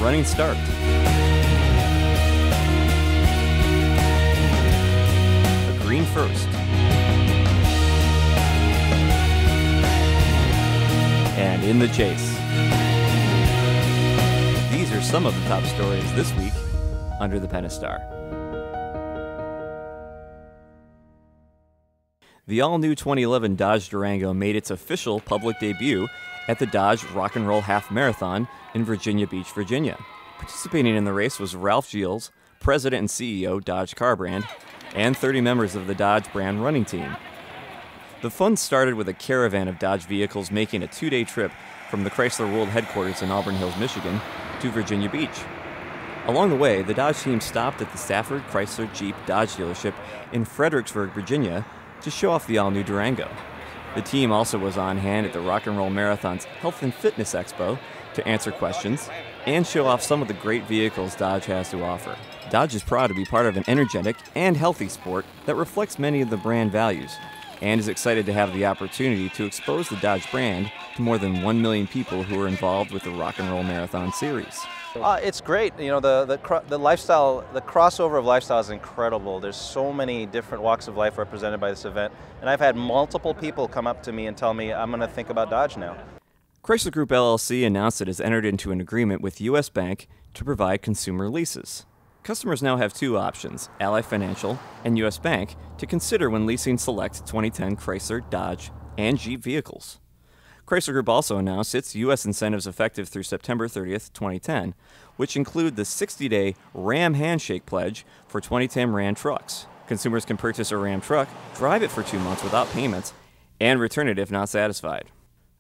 running start. A green first. And in the chase. These are some of the top stories this week under the Pentastar. The all-new 2011 Dodge Durango made its official public debut at the Dodge Rock and Roll Half Marathon in Virginia Beach, Virginia. Participating in the race was Ralph Gilles, President and CEO, Dodge Car Brand, and 30 members of the Dodge brand running team. The fun started with a caravan of Dodge vehicles making a 2-day trip from the Chrysler World headquarters in Auburn Hills, Michigan, to Virginia Beach. Along the way, the Dodge team stopped at the Stafford Chrysler Jeep Dodge dealership in Fredericksburg, Virginia, to show off the all-new Durango. The team also was on hand at the Rock and Roll Marathon's Health and Fitness Expo to answer questions and show off some of the great vehicles Dodge has to offer. Dodge is proud to be part of an energetic and healthy sport that reflects many of the brand values, and is excited to have the opportunity to expose the Dodge brand to more than 1 million people who are involved with the Rock and Roll Marathon series. It's great. You know, the lifestyle, the crossover of lifestyle is incredible. There's so many different walks of life represented by this event, and I've had multiple people come up to me and tell me, I'm going to think about Dodge now. Chrysler Group LLC announced it has entered into an agreement with U.S. Bank to provide consumer leases. Customers now have two options, Ally Financial and U.S. Bank, to consider when leasing select 2010 Chrysler, Dodge, and Jeep vehicles. Chrysler Group also announced its U.S. incentives effective through September 30th, 2010, which include the 60-day Ram Handshake Pledge for 2010 Ram trucks. Consumers can purchase a Ram truck, drive it for 2 months without payments, and return it if not satisfied.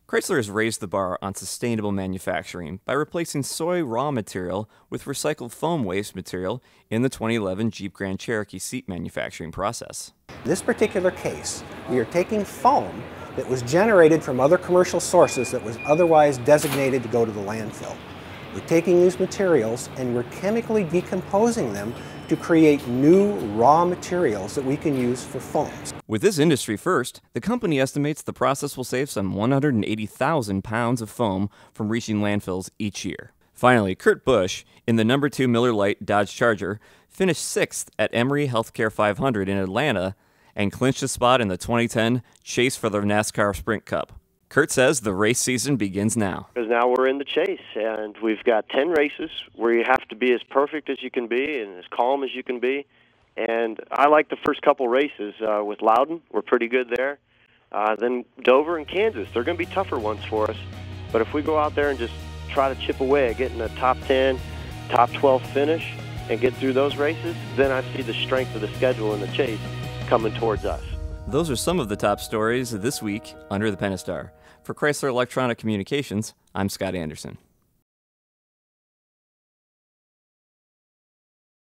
Chrysler has raised the bar on sustainable manufacturing by replacing soy raw material with recycled foam waste material in the 2011 Jeep Grand Cherokee seat manufacturing process. In this particular case, we are taking foam that was generated from other commercial sources that was otherwise designated to go to the landfill. We're taking these materials and we're chemically decomposing them to create new raw materials that we can use for foams. With this industry first, the company estimates the process will save some 180,000 pounds of foam from reaching landfills each year. Finally, Kurt Busch, in the number 2 Miller Lite Dodge Charger, finished 6th at Emory Healthcare 500 in Atlanta and clinched a spot in the 2010 Chase for the NASCAR Sprint Cup. Kurt says the race season begins now. Because now we're in the chase, and we've got 10 races where you have to be as perfect as you can be and as calm as you can be. And I like the first couple races with Loudon. We're pretty good there. Then Dover and Kansas. They're going to be tougher ones for us. But if we go out there and just try to chip away at getting a top 10, top 12 finish and get through those races, then I see the strength of the schedule in the chase coming towards us. Those are some of the top stories this week under the Pentastar. For Chrysler Electronic Communications, I'm Scott Anderson.